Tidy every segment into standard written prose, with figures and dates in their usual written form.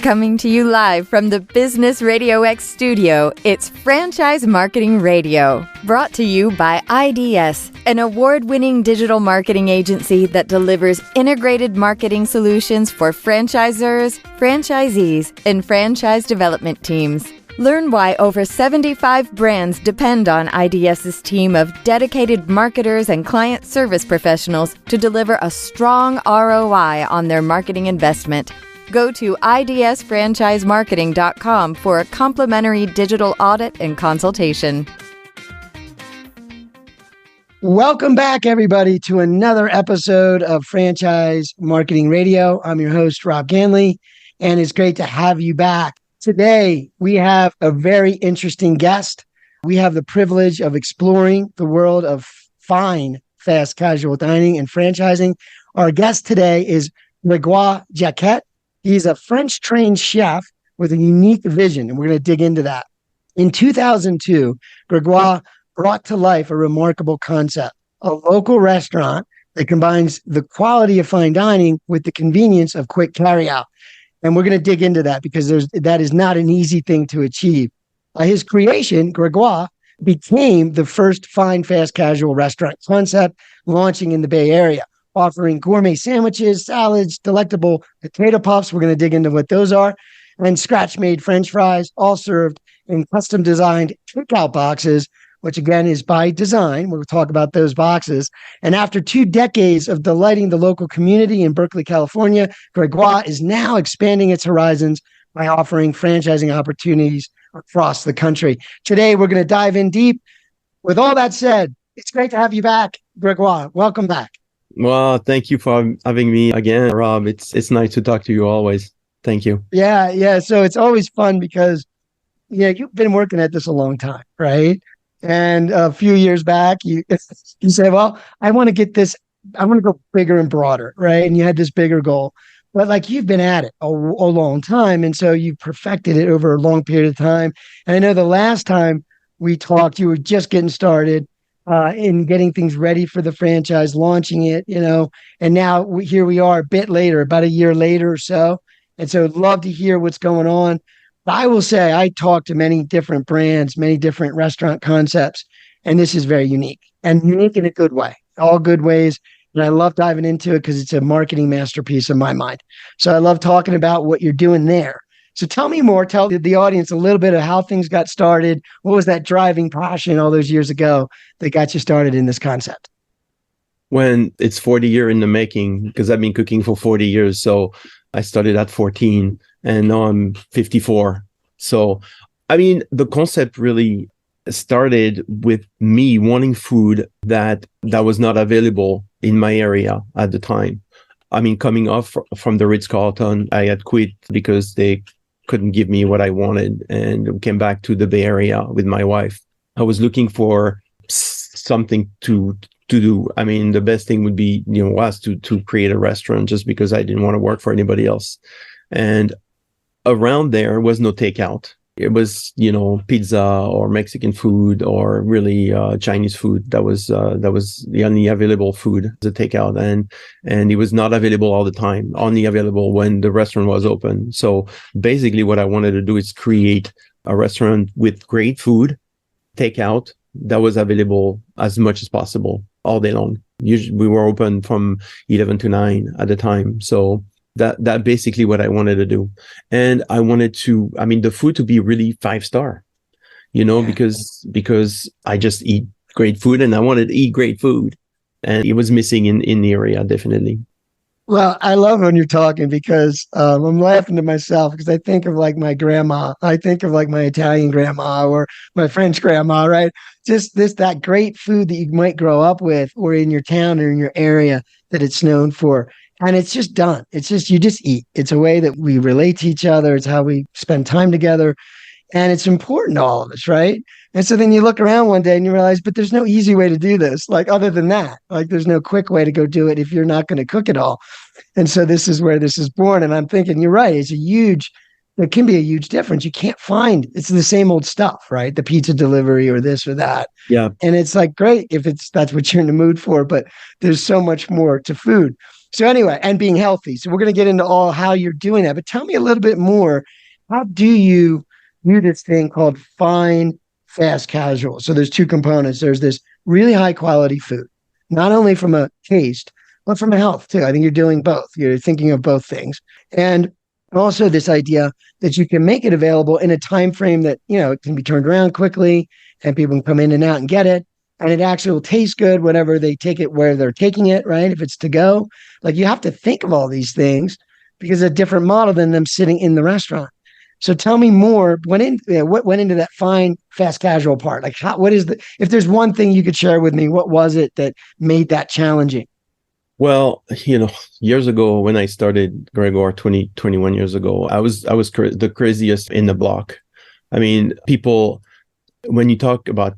Coming to you live from the Business RadioX studio, it's Franchise Marketing Radio, brought to you by IDS, an award-winning digital marketing agency that delivers integrated marketing solutions for franchisors, franchisees, and franchise development teams. Learn why over 75 brands depend on IDS's team of dedicated marketers and client service professionals to deliver a strong ROI on their marketing investment. Go to idsfranchisemarketing.com for a complimentary digital audit and consultation. Welcome back, everybody, to another episode of Franchise Marketing Radio. I'm your host, Rob Ganley, and it's great to have you back. Today, we have a very interesting guest. We have the privilege of exploring the world of fine, fast casual dining and franchising. Our guest today is Grégoire Jacquet. He's a French-trained chef with a unique vision, and we're going to dig into that. In 2002, Grégoire brought to life a remarkable concept, a local restaurant that combines the quality of fine dining with the convenience of quick carryout. And we're going to dig into that because that is not an easy thing to achieve. His creation, Grégoire, became the first fine, fast, casual restaurant concept launching in the Bay Area, offering gourmet sandwiches, salads, delectable potato puffs. We're going to dig into what those are, and scratch-made French fries, all served in custom-designed takeout boxes, which again is by design. We'll talk about those boxes. And after 2 decades of delighting the local community in Berkeley, California, Grégoire is now expanding its horizons by offering franchising opportunities across the country. Today, we're going to dive in deep. With all that said, it's great to have you back, Grégoire. Welcome back. Well, thank you for having me again, Rob. It's nice to talk to you always. Thank you. Yeah. So it's always fun because you've been working at this a long time, right? And a few years back, you say, well, I want to get this, I want to go bigger and broader, right? And you had this bigger goal. But like you've been at it a long time. And so you've perfected it over a long period of time. And I know the last time we talked, you were just getting started in getting things ready for the franchise, launching it, and now here we are a bit later, about a year later or so. And so I'd love to hear what's going on. But I will say I talk to many different brands, many different restaurant concepts, and this is very unique and unique in a good way, all good ways. And I love diving into it because it's a marketing masterpiece in my mind. So I love talking about what you're doing there. So tell me more, tell the audience a little bit of how things got started. What was that driving passion all those years ago that got you started in this concept? When it's 40 years in the making, because I've been cooking for 40 years. So I started at 14 and now I'm 54. So, the concept really started with me wanting food that was not available in my area at the time. Coming off from the Ritz-Carlton, I had quit because they couldn't give me what I wanted and came back to the Bay Area with my wife. I was looking for something to do. The best thing would be, was to create a restaurant just because I didn't want to work for anybody else. And around there was no takeout. It was, pizza or Mexican food or really Chinese food. That was the only available food, the takeout. And it was not available all the time, only available when the restaurant was open. So basically what I wanted to do is create a restaurant with great food, takeout, that was available as much as possible all day long. Usually we were open from 11 to 9 at the time. So that basically what I wanted to do. And I wanted to, the food to be really 5-star, because I just eat great food and I wanted to eat great food. And it was missing in the area, definitely. Well, I love when you're talking because I'm laughing to myself because I think of like my grandma. I think of like my Italian grandma or my French grandma, right? Just that great food that you might grow up with or in your town or in your area that it's known for. And it's just done. It's just, you just eat. It's a way that we relate to each other. It's how we spend time together. And it's important to all of us, right? And so then you look around one day and you realize, but there's no easy way to do this. Like other than that, like there's no quick way to go do it if you're not going to cook it all. And so this is where this is born. And I'm thinking, you're right. It's a huge there can be a huge difference. You can't find, it's the same old stuff, right? The pizza delivery or this or that. Yeah. And it's like, great if that's what you're in the mood for, but there's so much more to food. So anyway, and being healthy. So we're going to get into all how you're doing that, but tell me a little bit more. How do you do this thing called fine, fast casual? So there's two components. There's this really high quality food, not only from a taste, but from a health too. I think you're doing both. You're thinking of both things. And also this idea that you can make it available in a time frame that, it can be turned around quickly and people can come in and out and get it. And it actually will taste good whenever they take it where they're taking it, right? If it's to go, like you have to think of all these things because it's a different model than them sitting in the restaurant. So tell me more. What went into that fine, fast casual part? Like, if there's one thing you could share with me, what was it that made that challenging? Well, years ago when I started Grégoire 21 years ago, I was the craziest in the block. I mean, people, when you talk about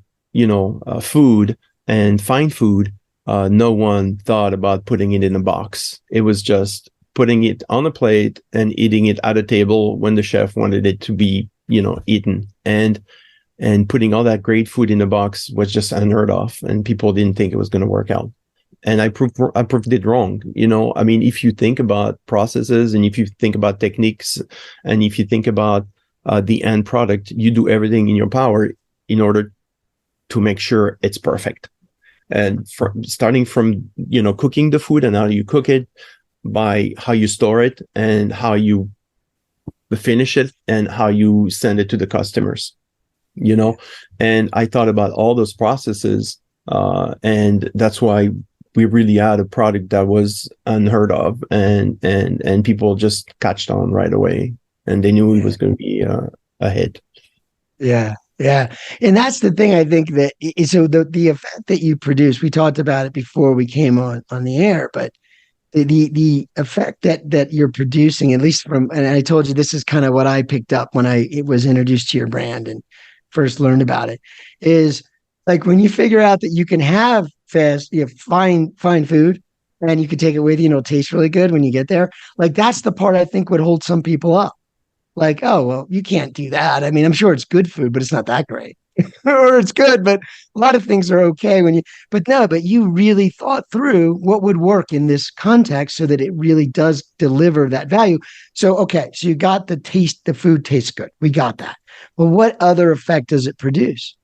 food and fine food, no one thought about putting it in a box. It was just putting it on a plate and eating it at a table when the chef wanted it to be, eaten. And putting all that great food in a box was just unheard of, and people didn't think it was going to work out. And I proved it wrong. I mean, if you think about processes and if you think about techniques and if you think about the end product, you do everything in your power in order to make sure it's perfect. And starting from, cooking the food and how you cook it, by how you store it and how you finish it and how you send it to the customers, and I thought about all those processes. And that's why we really had a product that was unheard of, and people just catched on right away, and they knew it was going to be a hit. Yeah. Yeah. And that's the thing, I think, that so the effect that you produce, we talked about it before we came on the air, but the effect that you're producing, at least and I told you this is kind of what I picked up when it was introduced to your brand and first learned about it, is like when you figure out that you can have fine food and you can take it with you and it'll taste really good when you get there. Like that's the part I think would hold some people up. Like, oh, well, you can't do that. I mean, I'm sure it's good food, but it's not that great. Or it's good, but a lot of things are okay but you really thought through what would work in this context so that it really does deliver that value. So, okay, so you got the food tastes good. We got that. Well, what other effect does it produce?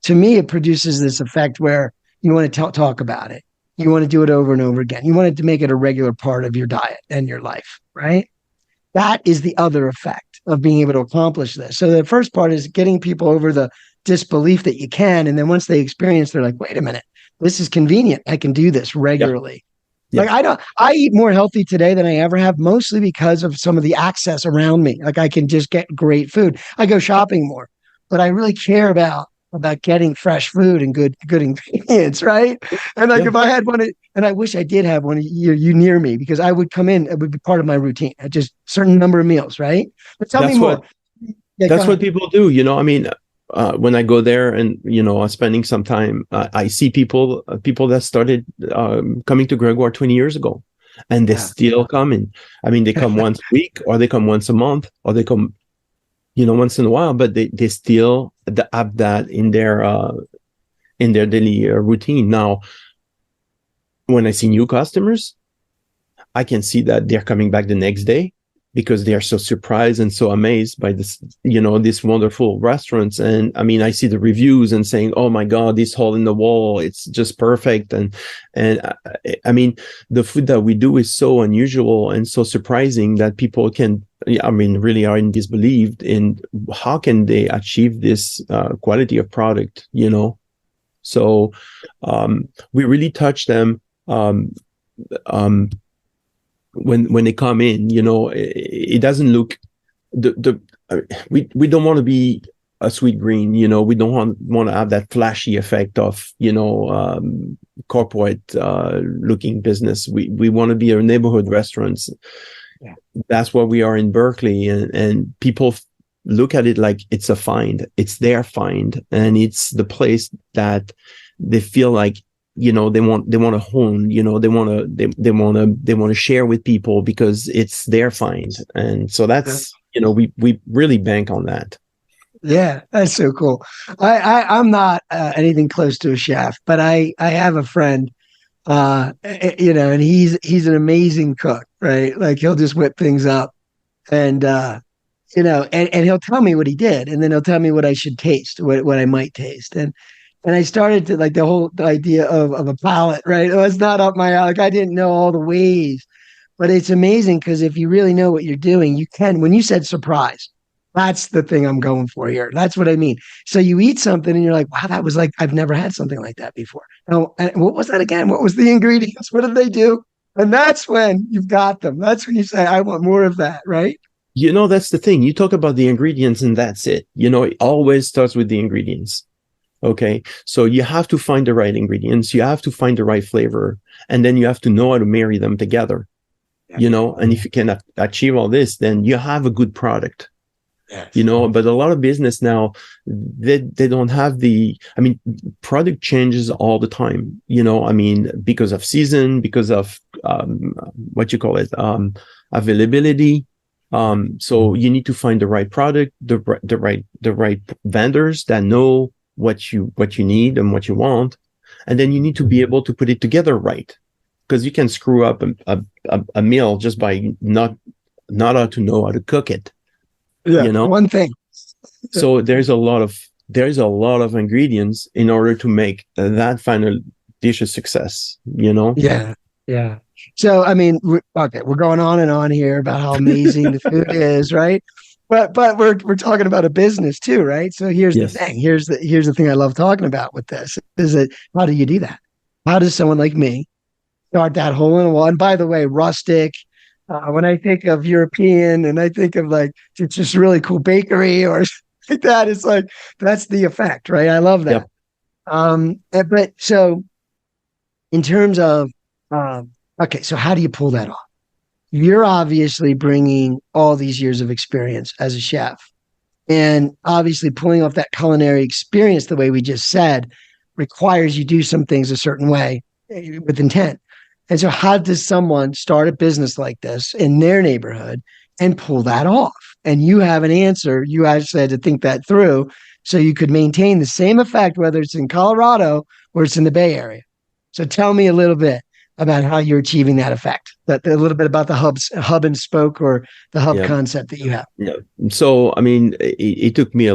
To me, it produces this effect where you want to talk about it. You want to do it over and over again. You want it to make it a regular part of your diet and your life, right? That is the other effect of being able to accomplish this. So the first part is getting people over the disbelief that you can. And then once they experience, they're like, wait a minute, this is convenient. I can do this regularly. Yep. Like I eat more healthy today than I ever have, mostly because of some of the access around me. Like I can just get great food. I go shopping more, but I really care about getting fresh food and good ingredients, right? And like if I had one, and I wish I did have one you near me, because I would come in, it would be part of my routine at just certain number of meals, right? But tell me more. That's what people do, I mean, when I go there and, I'm spending some time, I see people that started coming to Grégoire 20 years ago, and they still come in. I mean, they come once a week, or they come once a month, or they come, once in a while, but they still have that in their daily routine. Now, when I see new customers, I can see that they're coming back the next day because they are so surprised and so amazed by this, this wonderful restaurants. And I mean, I see the reviews and saying, oh my God, this hole in the wall, it's just perfect. And I mean, the food that we do is so unusual and so surprising that people really are in disbelief in how can they achieve this quality of product, So we really touch them when they come in. It doesn't look we don't want to be a sweet green. We don't want to have that flashy effect of corporate looking business. We want to be a neighborhood restaurants. Yeah. That's what we are in Berkeley, and people look at it like it's a find. It's their find, and it's the place that they feel like they want to hone. They want to share with people because it's their find, and so that's we really bank on that. Yeah, that's so cool. I'm not anything close to a chef, but I have a friend, and he's an amazing cook, right? Like he'll just whip things up, and and he'll tell me what he did, and then he'll tell me what I should taste, what I might taste, and I started to like the idea of a palate, right? It was not up my alley. Like I didn't know all the ways, but it's amazing because if you really know what you're doing, you can. When you said surprise, that's the thing I'm going for here. That's what I mean. So you eat something and you're like, wow, that was like I've never had something like that before. Oh, and what was that again? What was the ingredients? What did they do? And that's when you've got them. That's when you say, I want more of that, right? That's the thing. You talk about the ingredients and that's it. It always starts with the ingredients. Okay. So you have to find the right ingredients. You have to find the right flavor. And then you have to know how to marry them together. And if you can achieve all this, then you have a good product. Yes. But a lot of business now, they don't have product changes all the time, because of season, because of availability. So you need to find the right product, the right vendors that know what you need and what you want. And then you need to be able to put it together right. Because you can screw up a meal just by not how to know how to cook it. Yeah, one thing. So there's a lot of ingredients in order to make that final dish a success. Yeah, yeah. So we're going on and on here about how amazing the food is, right? But we're talking about a business too, right? So here's the thing. Here's the thing I love talking about with this is that how do you do that? How does someone like me start that hole in the wall? And by the way, rustic. When I think of European and I think of like it's just really cool bakery or like that, it's like that's the effect, right? I love that. Yep. But so in terms of okay, so how do you pull that off? You're obviously bringing all these years of experience as a chef, and obviously pulling off that culinary experience the way we just said requires you do some things a certain way with intent. And so how does someone start a business like this in their neighborhood and pull that off? And you have an answer. You actually had to think that through so you could maintain the same effect, whether it's in Colorado or it's in the Bay Area. So tell me a little bit about how you're achieving that effect, a little bit about the hub and spoke or the hub concept that you have. Yeah. So, it took me,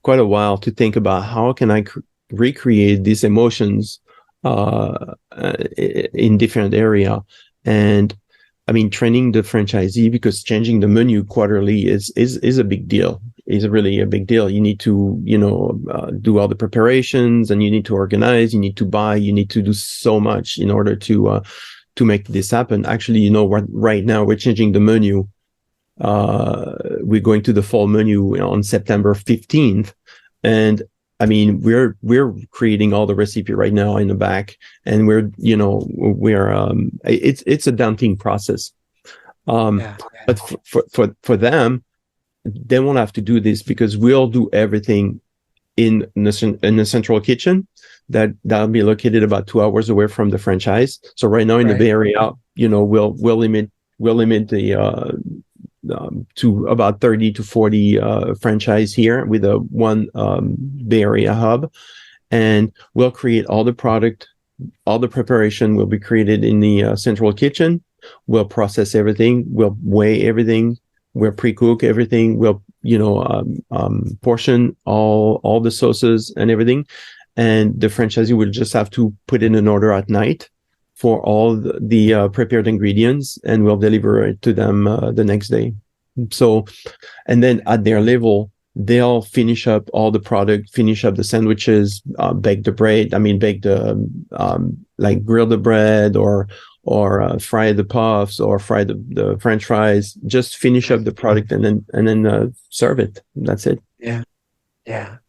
quite a while to think about how can I recreate these emotions in different area. And training the franchisee, because changing the menu quarterly is a big deal, is really a big deal. You need to, do all the preparations, and you need to organize, you need to buy, you need to do so much in order to make this happen. Actually, right now we're changing the menu. We're going to the fall menu on September 15th. And we're creating all the recipe right now in the back, and it's a daunting process. But for them, they won't have to do this because we'll do everything in the central kitchen that'll be located about 2 hours away from the franchise. So right now in the Bay Area, we'll limit the to about 30 to 40 franchise here with a one Bay Area hub, and we'll create all the product, all the preparation will be created in the central kitchen. We'll process everything, we'll weigh everything, we'll pre-cook everything, we'll portion all the sauces and everything, and the franchisee will just have to put in an order at night for all the prepared ingredients, and we'll deliver it to them the next day. So, and then at their level, they'll finish up all the product, finish up the sandwiches, bake the bread. Bake the like grill the bread or fry the puffs or fry the French fries. Just finish up the product and then serve it. That's it. Yeah,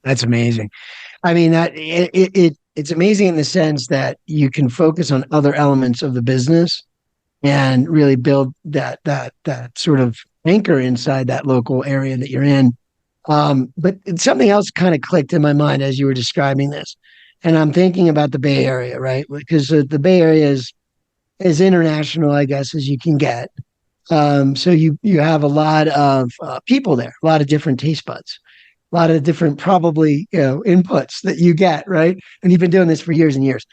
that's amazing. It's amazing in the sense that you can focus on other elements of the business and really build that sort of anchor inside that local area that you're in. But something else kind of clicked in my mind as you were describing this. And I'm thinking about the Bay Area, right? Because the Bay Area is as international, I guess, as you can get. So you have a lot of people there, a lot of different taste buds, a lot of different probably inputs that you get, right? And you've been doing this for years and years.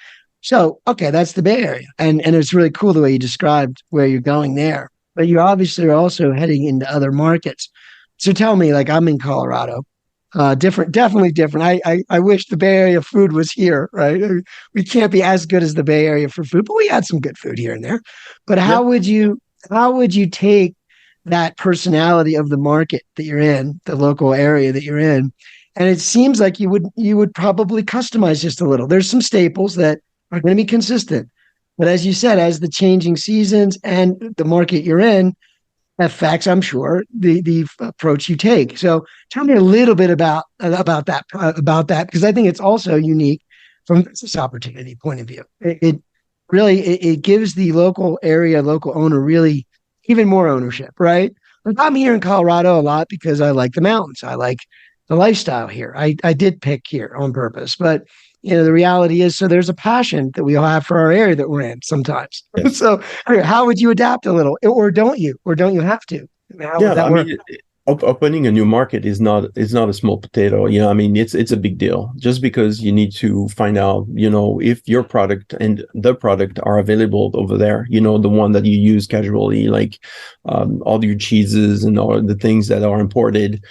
So okay, that's the Bay Area, and it's really cool the way you described where you're going there. But you obviously are also heading into other markets. So tell me, like I'm in Colorado, different, definitely different. I wish the Bay Area food was here, right? We can't be as good as the Bay Area for food, but we had some good food here and there. But Yeah. how would you take that personality of the market that you're in, the local area that you're in? And it seems like you would probably customize just a little. There's some staples that are going to be consistent. But as you said, as the changing seasons and the market you're in affects, I'm sure, the approach you take. So tell me a little bit about that because I think it's also unique from a business opportunity point of view. It really it gives the local area, local owner really even more ownership, right? Like I'm here in Colorado a lot because I like the mountains. I like the lifestyle here. I did pick here on purpose, but the reality is, so there's a passion that we all have for our area that we're in sometimes. Yes. So how would you adapt a little, or don't you, have to? How would Yeah, that I work? mean, opening a new market is not a small potato. I mean, it's a big deal. Just because you need to find out, if your product and the product are available over there. The one that you use casually, like all your cheeses and all the things that are imported.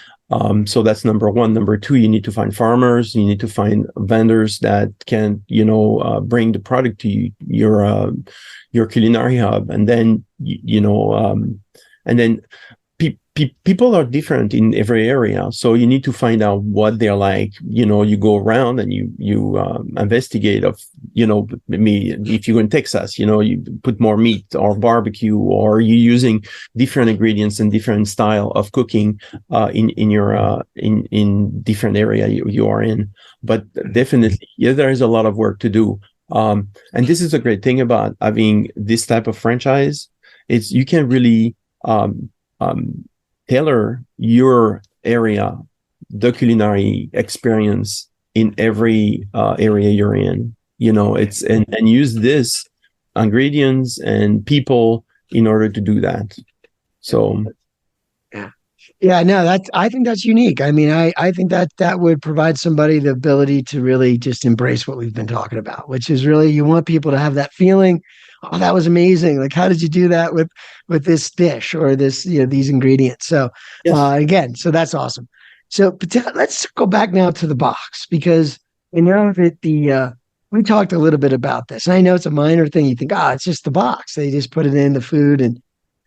So that's number one. Number two, you need to find farmers. You need to find vendors that can, bring the product to your culinary hub, and then and then people are different in every area, so you need to find out what they're like. You go around and you investigate of, maybe if you're in Texas, you put more meat or barbecue, or you're using different ingredients and different style of cooking in your in different area you are in. But definitely, yeah, there is a lot of work to do. And this is a great thing about having this type of franchise. It's you can really tailor your area, the culinary experience in every area you're in. It's and use this ingredients and people in order to do that. So Yeah, no, I think that's unique. I mean, I think that would provide somebody the ability to really just embrace what we've been talking about, which is really you want people to have that feeling. Oh, that was amazing. Like, how did you do that with this dish or this, these ingredients? So yes, again, so that's awesome. So let's go back now to the box because I know that we talked a little bit about this. And I know it's a minor thing. You think, it's just the box. They just put it in the food and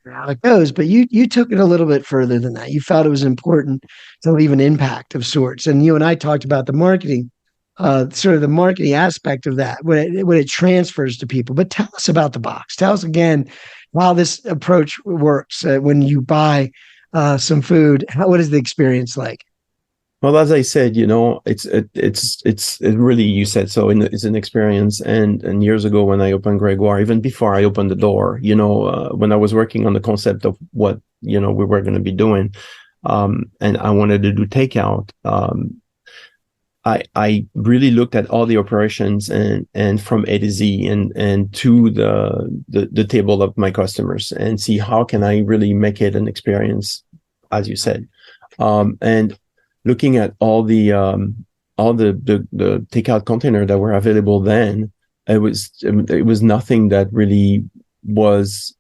how it goes. But you took it a little bit further than that. You felt it was important to leave an impact of sorts. And you and I talked about the marketing, sort of the marketing aspect of that, when it transfers to people. But tell us about the box. Tell us again how this approach works when you buy some food. What is the experience like? well, as I said, it's really, you said so. It's an experience. And years ago when I opened Grégoire, even before I opened the door, when I was working on the concept of what we were going to be doing, and I wanted to do takeout. I really looked at all the operations and from A to Z and to the table of my customers and see how can I really make it an experience, as you said, and looking at all the takeout container that were available then, it was nothing that really was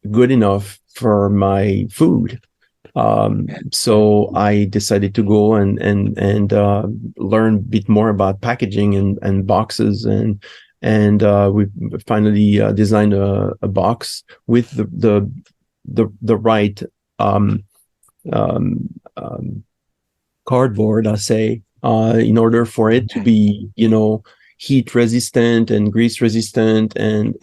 good enough for my food. So I decided to go and learn a bit more about packaging and boxes, and we finally designed a box with the right cardboard, I say, in order for it to be, heat resistant and grease resistant, and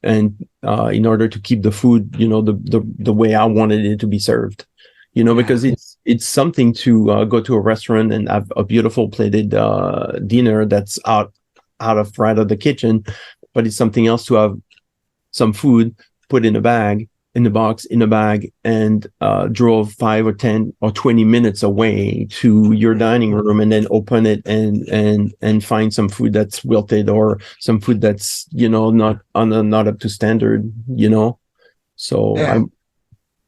in order to keep the food, the way I wanted it to be served, because it's something to go to a restaurant and have a beautiful plated dinner that's out of right of the kitchen, but it's something else to have some food put in a bag, in the box, in a bag, and drove 5 or 10 or 20 minutes away to your dining room, and then open it and find some food that's wilted or some food that's not up to standard. So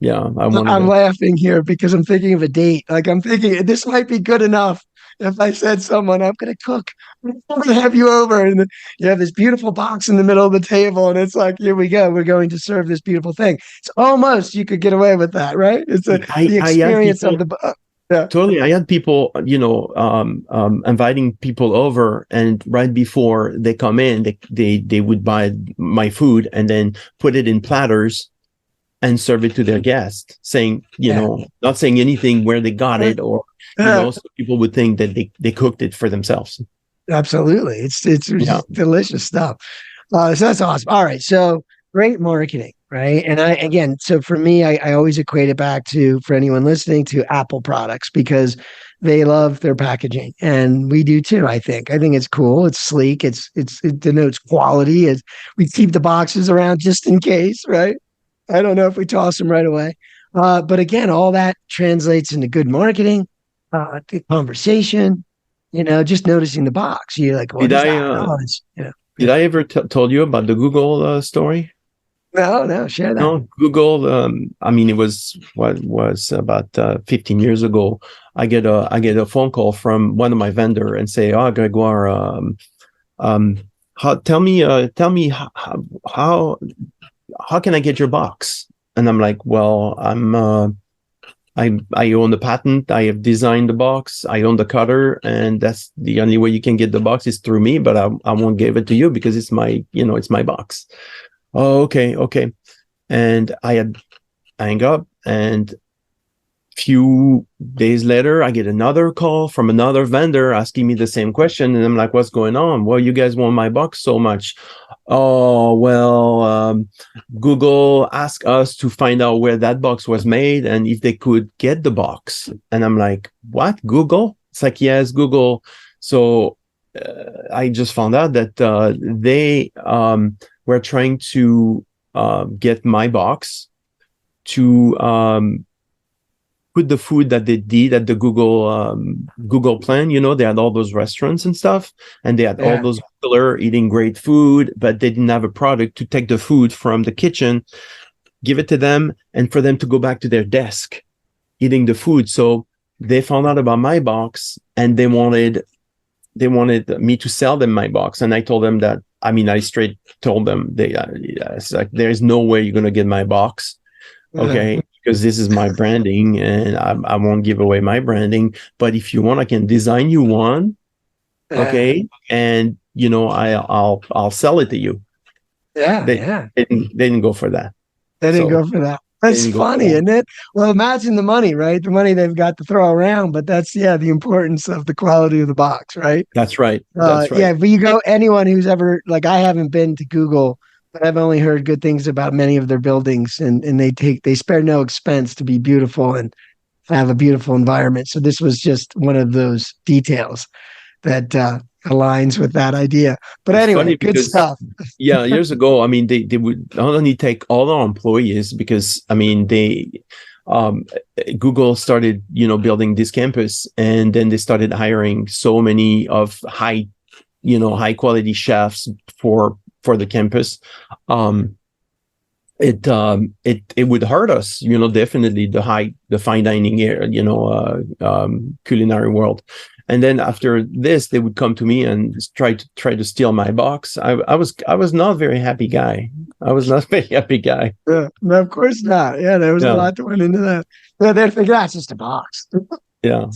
I wanted I'm to. laughing here because I'm thinking of a date. Like I'm thinking this might be good enough if I said someone, I'm going to cook, I'm going to have you over. And then you have this beautiful box in the middle of the table. And it's like, here we go. We're going to serve this beautiful thing. It's almost, you could get away with that, right? It's the I had experience of people the, yeah. totally. I had people, inviting people over, and right before they come in, they would buy my food and then put it in platters and serve it to their guests, saying, Yeah. not saying anything where they got it, or Yeah. so people would think that they cooked it for themselves. Absolutely. It's Yeah. delicious stuff. So that's awesome. All right. So great marketing, right? And again, so for me, I always equate it back to, for anyone listening, to Apple products, because they love their packaging, and we do too. I think it's cool. It's sleek. It denotes quality. We keep the boxes around just in case, right? I don't know if we toss them right away. But again, all that translates into good marketing, good conversation, just noticing the box. You're like, what Did is I that? Oh, it's, did I ever told you about the Google story? no, share that. No, Google. It was what was about 15 years ago. I get a phone call from one of my vendor and say, "Oh, Grégoire, tell me how can I get your box?" And I'm like, "Well, I own the patent. I have designed the box. I own the cutter, and that's the only way you can get the box is through me. But I won't give it to you because it's my box." Oh, okay. And I hang up, and few days later, I get another call from another vendor asking me the same question. And I'm like, what's going on? Well, you guys want my box so much. Oh, well, Google asked us to find out where that box was made and if they could get the box. And I'm like, what? Google? It's like, yes, Google. So I just found out that they were trying to get my box to put the food that they did at the Google plan. They had all those restaurants and stuff, and they had all those killer eating great food, but they didn't have a product to take the food from the kitchen, give it to them, and for them to go back to their desk eating the food. So they found out about my box, and they wanted me to sell them my box. And I told them that, I straight told them, it's like, there's no way you're going to get my box. Okay. Because this is my branding, and I won't give away my branding. But if you want, I can design you one. Okay. And, I'll sell it to you. They didn't go for that. They didn't go for that. That's funny, isn't it? Well, imagine the money, right? The money they've got to throw around, but that's, the importance of the quality of the box, right? That's right. Yeah, but anyone who's ever, like, I haven't been to Google, but I've only heard good things about many of their buildings, and they spare no expense to be beautiful and have a beautiful environment. So this was just one of those details that aligns with that idea. But it's anyway, good stuff. Yeah, years ago, they would not only take all our employees, because Google started, building this campus, and then they started hiring so many of high quality chefs for the campus. It would hurt us, definitely the fine dining area, culinary world. And then after this, they would come to me and try to steal my box. I was not a very happy guy. Yeah, no, of course not. Yeah, there was a lot that went into that. Yeah, they'd figure out it's just a box. Yeah.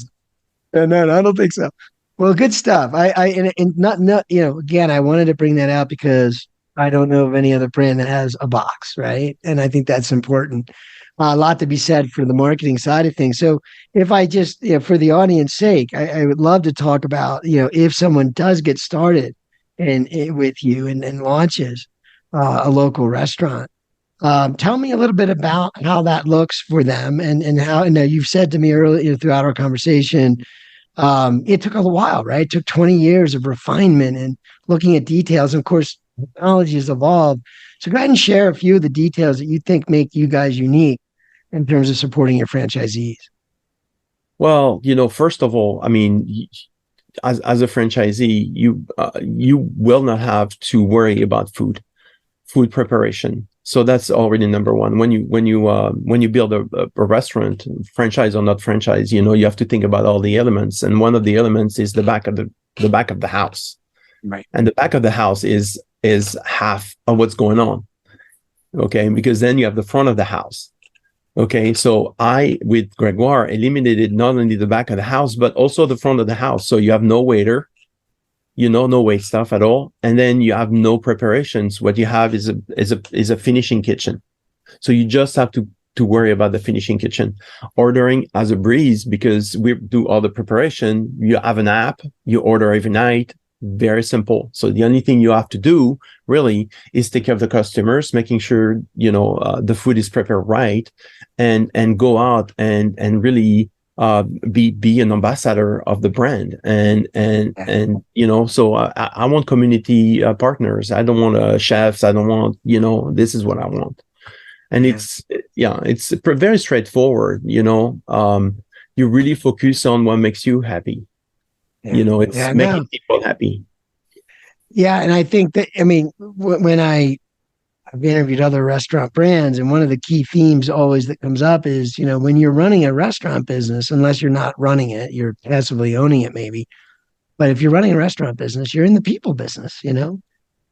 No, I don't think so. Well, good stuff. Again, I wanted to bring that out because I don't know of any other brand that has a box, right? And I think that's important. A lot to be said for the marketing side of things. So if I just, for the audience sake, I would love to talk about, if someone does get started with you and launches a local restaurant, tell me a little bit about how that looks for them, and how, you've said to me earlier throughout our conversation, it took a while, right? It took 20 years of refinement and looking at details. And of course, technology has evolved. So go ahead and share a few of the details that you think make you guys unique in terms of supporting your franchisees. Well, first of all, as a franchisee, you will not have to worry about food preparation. So that's already number one. When you build a restaurant, franchise or not franchise, you have to think about all the elements. And one of the elements is the back of the house. Right. And the back of the house is half of what's going on. Okay. Because then you have the front of the house. Okay. So I, with Grégoire, eliminated not only the back of the house, but also the front of the house. So you have no waiter, no wait stuff at all. And then you have no preparations. What you have is a finishing kitchen. So you just have to worry about the finishing kitchen. Ordering as a breeze, because we do all the preparation. You have an app, you order every night. Very simple. So the only thing you have to do really is take care of the customers, making sure, the food is prepared right, and go out and really be an ambassador of the brand. And so I want community partners. I don't want chefs. I don't want, this is what I want. And it's very straightforward. You really focus on what makes you happy. It's making people happy. Yeah. And I think that, when I've interviewed other restaurant brands, and one of the key themes always that comes up is, when you're running a restaurant business, unless you're not running it, you're passively owning it maybe. But if you're running a restaurant business, you're in the people business,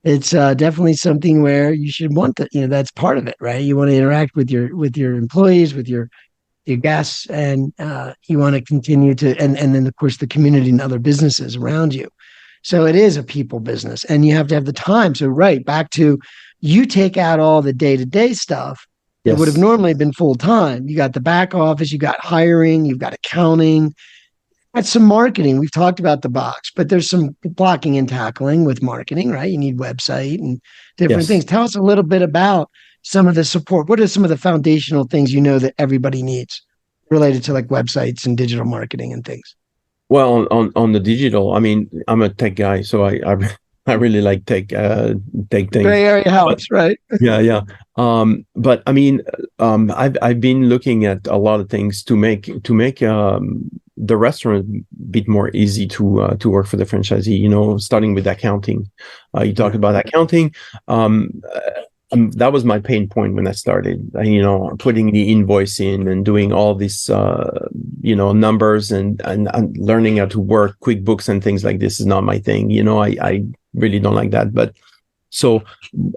It's definitely something where you should want that, that's part of it, right? You want to interact with your employees, with your guests, and you want to continue to, and then of course the community and other businesses around you. So it is a people business, and you have to have the time. So back to, you take out all the day-to-day stuff that would have normally been full-time. You got the back office, you got hiring, you've got accounting, that's some marketing. We've talked about the box, but there's some blocking and tackling with marketing, right? You need website and different things. Tell us a little bit about some of the support. What are some of the foundational things that everybody needs related to like websites and digital marketing and things? Well, on the digital, I'm a tech guy, so I really like tech things. Gray area helps, right? Yeah. But I've been looking at a lot of things to make the restaurant a bit more easy to work for the franchisee. Starting with accounting. You talked about accounting. That was my pain point when I started, putting the invoice in and doing all these, numbers and learning how to work QuickBooks and things like this is not my thing. I really don't like that. But so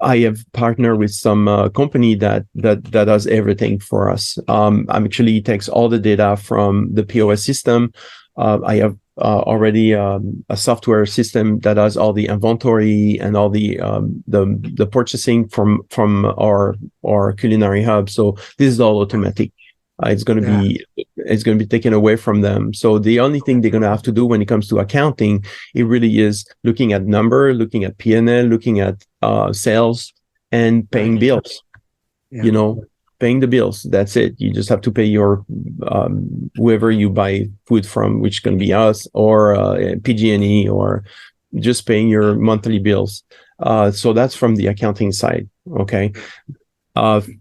I have partnered with some company that does everything for us. Actually takes all the data from the POS system. I have already a software system that does all the inventory and all the purchasing from our culinary hub. So this is all automatic. It's going to be taken away from them. So the only thing they're going to have to do when it comes to accounting, it really is looking at number, looking at P&L, looking at sales, and paying bills. Paying the bills. That's it. You just have to pay your whoever you buy food from, which can be us or PG&E, or just paying your monthly bills. So that's from the accounting side. Okay.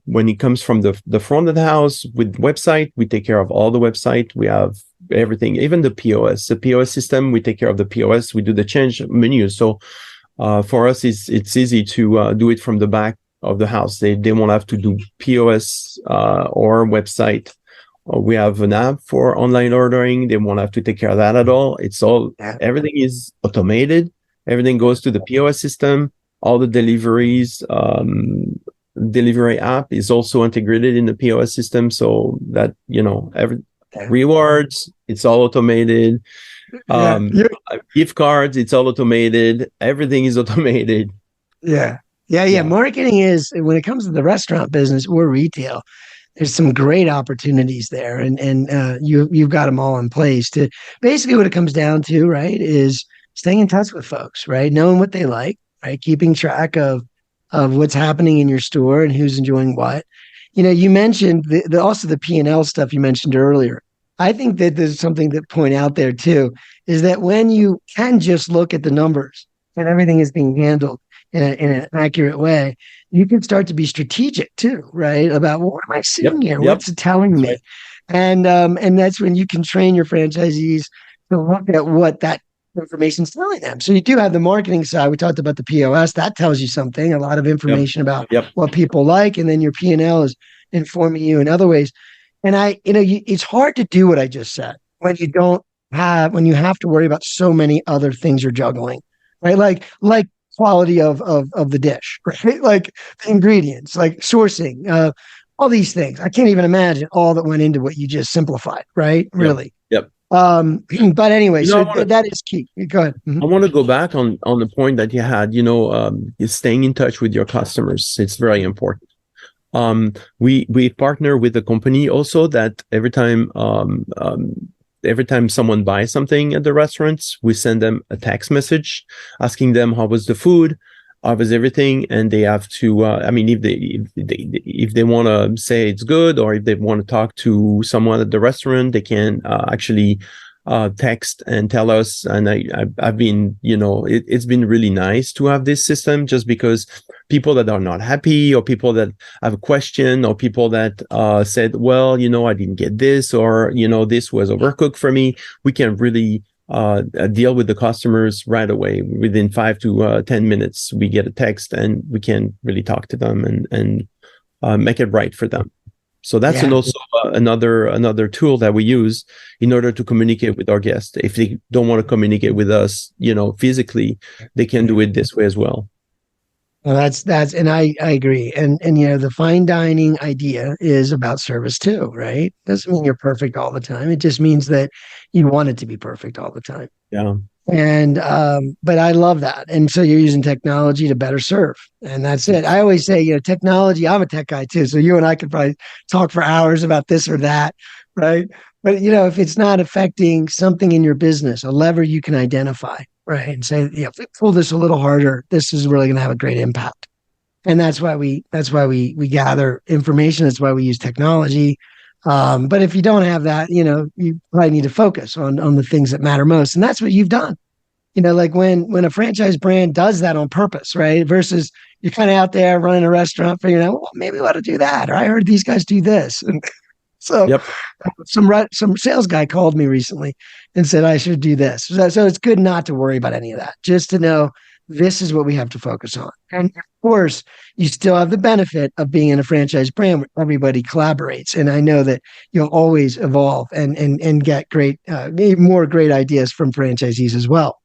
When it comes from the front of the house with website, we take care of all the website. We have everything, even the POS. The POS system, we take care of the POS. We do the change menu. So for us, it's easy to do it from the back of the house. They won't have to do POS or website. We have an app for online ordering. They won't have to take care of that at all. It's all, everything is automated. Everything goes to the POS system. All the deliveries, delivery app is also integrated in the POS system. So that, rewards, it's all automated. Gift cards, it's all automated. Everything is automated. Yeah. Marketing is, when it comes to the restaurant business or retail, there's some great opportunities there, and you've got them all in place. To basically what it comes down to, right, is staying in touch with folks, right, knowing what they like, right, keeping track of what's happening in your store and who's enjoying what. You mentioned also the P&L stuff you mentioned earlier. I think that there's something to point out there too, is that when you can just look at the numbers and everything is being handled in an accurate way, you can start to be strategic too, right? About what am I seeing here? What's it telling me? And that's when you can train your franchisees to look at what that information's telling them. So you do have the marketing side. We talked about the POS. That tells you something, a lot of information about what people like. And then your P&L is informing you in other ways. And it's hard to do what I just said when you have to worry about so many other things you're juggling, right? Like quality of the dish, right? Like the ingredients, like sourcing, all these things. I can't even imagine all that went into what you just simplified, right? Really. Yep. But anyway, that is key. Go ahead. Mm-hmm. I want to go back on the point that you had, is staying in touch with your customers. It's very important. We partner with a company also that every time someone buys something at the restaurants, we send them a text message asking them how was the food, how was everything, and they have to. If they want to say it's good, or if they want to talk to someone at the restaurant, they can actually text and tell us. And I've been, it's been really nice to have this system, just because people that are not happy, or people that have a question, or people that said, well, I didn't get this, or, this was overcooked for me, we can really deal with the customers right away. Within 5 to 10 minutes, we get a text and we can really talk to them and make it right for them. So that's also another tool that we use in order to communicate with our guests. If they don't want to communicate with us, physically, they can do it this way as well. Well, that's, and I agree. And the fine dining idea is about service too, right? Doesn't mean you're perfect all the time. It just means that you want it to be perfect all the time. Yeah. And, but I love that. And so you're using technology to better serve. And that's it. I always say, technology, I'm a tech guy too. So you and I could probably talk for hours about this or that, right? But, if it's not affecting something in your business, a lever you can identify, right? And say, if we pull this a little harder, this is really going to have a great impact. And that's why we gather information. That's why we use technology. But if you don't have that, you probably need to focus on the things that matter most. And that's what you've done. Like when a franchise brand does that on purpose, right? Versus you're kind of out there running a restaurant, figuring out, well, maybe we ought to do that. Or I heard these guys do this. And so some sales guy called me recently and said I should do this. So it's good not to worry about any of that. Just to know this is what we have to focus on. And of course, you still have the benefit of being in a franchise brand where everybody collaborates. And I know that you'll always evolve and get more great ideas from franchisees as well.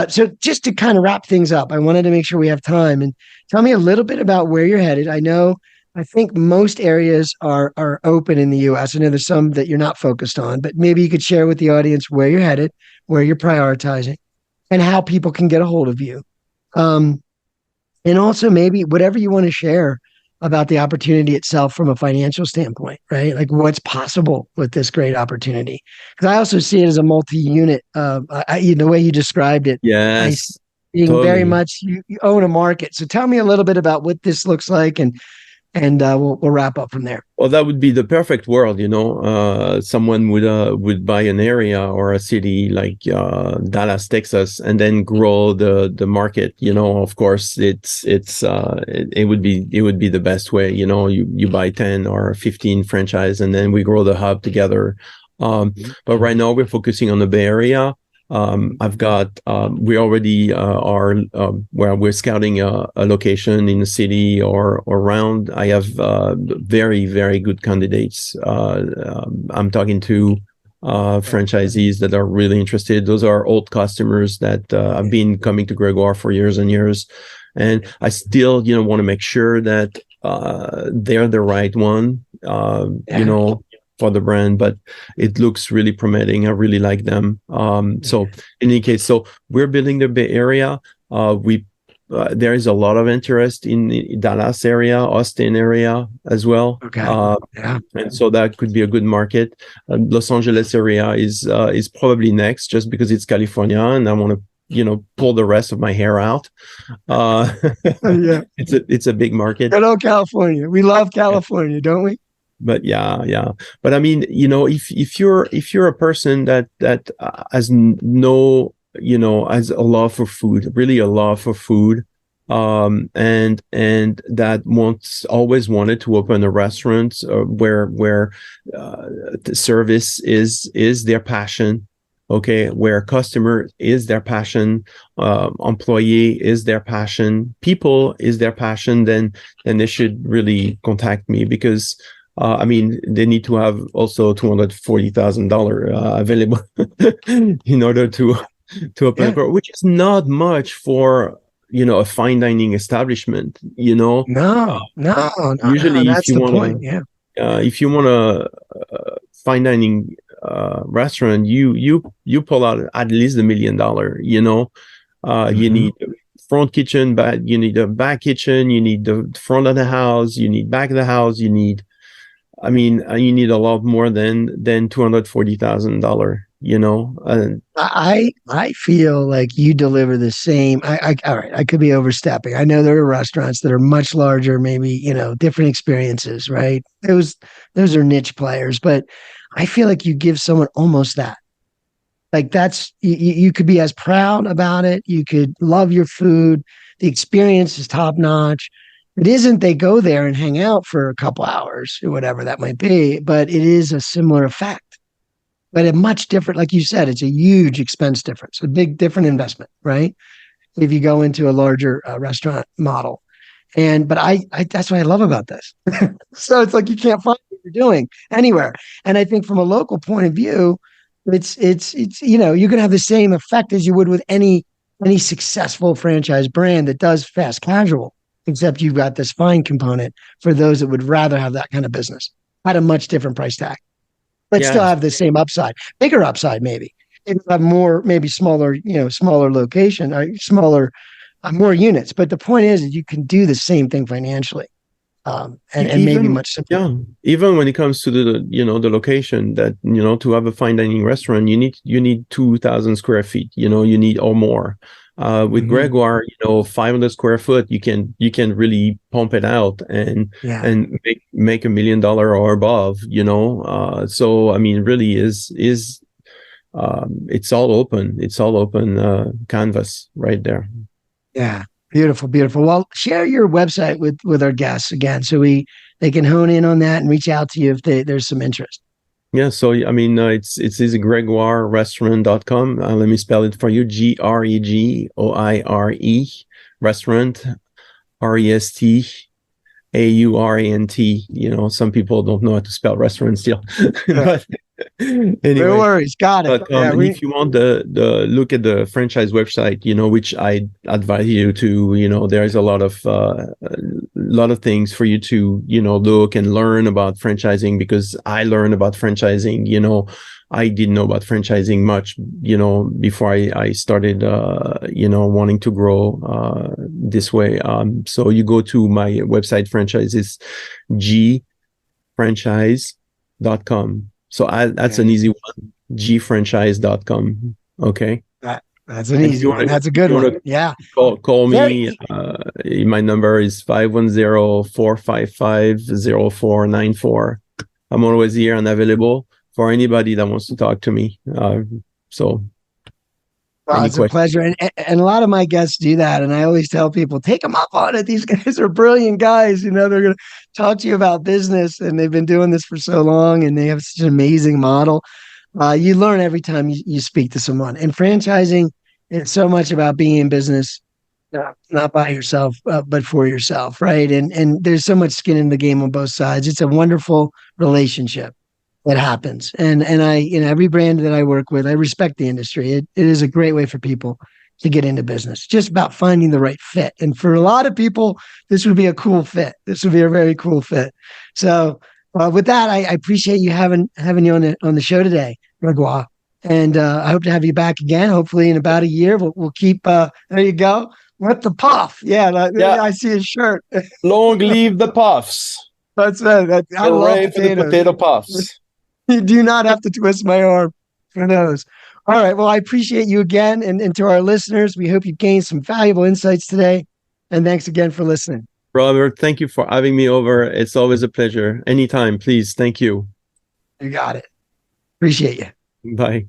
So just to kind of wrap things up, I wanted to make sure we have time, and tell me a little bit about where you're headed. I think most areas are open in the U.S. I know there's some that you're not focused on, but maybe you could share with the audience where you're headed, where you're prioritizing, and how people can get a hold of you. And also maybe whatever you want to share about the opportunity itself from a financial standpoint, right? Like what's possible with this great opportunity. Because I also see it as a multi-unit, the way you described it. Yes. Being totally. Very much, you own a market. So tell me a little bit about what this looks like, and we'll wrap up from there. Well, that would be the perfect world, someone would buy an area or a city like Dallas, Texas, and then grow the market. Of course, it would be the best way. You buy 10 or 15 franchise, and then we grow the hub together. But right now we're focusing on the Bay Area. I've got, we already are where we're scouting a location in the city or around. I have very, very good candidates. I'm talking to franchisees that are really interested. Those are old customers that have been coming to Grégoire for years and years. And I still, want to make sure that they're the right one, for the brand, but it looks really promising. I really like them. So in any case, we're building the Bay Area. There is a lot of interest in the Dallas area, Austin area as well. Okay. And so that could be a good market. Los Angeles area is probably next, just because it's California, and I want to pull the rest of my hair out. It's a big market. Hello, California. We love California, don't we? But yeah. But I mean, if you're a person that has has a love for food, really a love for food, and that always wanted to open a restaurant where the service is their passion, okay, where customer is their passion, employee is their passion, people is their passion, then they should really contact me, because they need to have also $240,000 available in order to open a store, which is not much for a fine dining establishment. No. Usually, That's the point. Yeah. If you want a fine dining restaurant, you pull out at least $1 million. You need front kitchen, you need a back kitchen, you need the front of the house, you need back of the house, you need a lot more than $240,000. I feel like you deliver the same. All right, I could be overstepping. I know there are restaurants that are much larger, maybe, different experiences, right? Those are niche players, but I feel like you give someone almost that. Like that's, you could be as proud about it. You could love your food. The experience is top notch. It isn't they go there and hang out for a couple hours or whatever that might be, but it is a similar effect. But a much different, like you said, it's a huge expense difference, a big different investment, right? If you go into a larger restaurant model. But I that's what I love about this. So it's like you can't find what you're doing anywhere. And I think from a local point of view, it's you're gonna have the same effect as you would with any successful franchise brand that does fast casual, except you've got this fine component for those that would rather have that kind of business at a much different price tag, but still have the same upside, bigger upside maybe. It have more, maybe smaller, smaller location, or smaller, more units. But the point is that you can do the same thing financially, and maybe much simpler. Yeah, even when it comes to the location, that to have a fine dining restaurant, you need 2,000 square feet. You need or more. With Grégoire, 500 square foot, you can really pump it out and make $1 million or above. So really is it's all open. It's all open canvas right there. Yeah, beautiful. Well, share your website with our guests again, so they can hone in on that and reach out to you if there's some interest. Yeah, so it's easy. GrégoireRestaurant.com. Let me spell it for you. GREGOIRE restaurant, RESTAURANT. Some people don't know how to spell restaurant still. But anyway, no worries, got it. And if you want the look at the franchise website, which I advise you to, there's a lot of things for you to look and learn about franchising, because I learned about franchising. I didn't know about franchising much, before I started, wanting to grow this way. So you go to my website, franchises, gfranchise.com. So that's an easy one, gfranchise.com. Okay. That's an easy one. That's a good one. Yeah. Call me. My number is 510-455-0494. I'm always here and available for anybody that wants to talk to me. It's a pleasure. And a lot of my guests do that. And I always tell people, take them up on it. These guys are brilliant guys. They're going to talk to you about business, and they've been doing this for so long, and they have such an amazing model. You learn every time you speak to someone. And franchising, it's so much about being in business, not by yourself, but for yourself, right? And there's so much skin in the game on both sides. It's a wonderful relationship that happens. And I, every brand that I work with, I respect the industry. It is a great way for people to get into business. Just about finding the right fit. And for a lot of people, this would be a cool fit. This would be a very cool fit. So with that, I appreciate you having you on the show today, Grégoire. And I hope to have you back again, hopefully in about a year. We'll keep, there you go. What the puff? Yeah, I see his shirt. Long live the puffs. That's it. I love potatoes. The potato puffs. You do not have to twist my arm for those. All right. Well, I appreciate you again. And to our listeners, we hope you gained some valuable insights today. And thanks again for listening. Robert, thank you for having me over. It's always a pleasure. Anytime, please. Thank you. You got it. Appreciate you. Bye.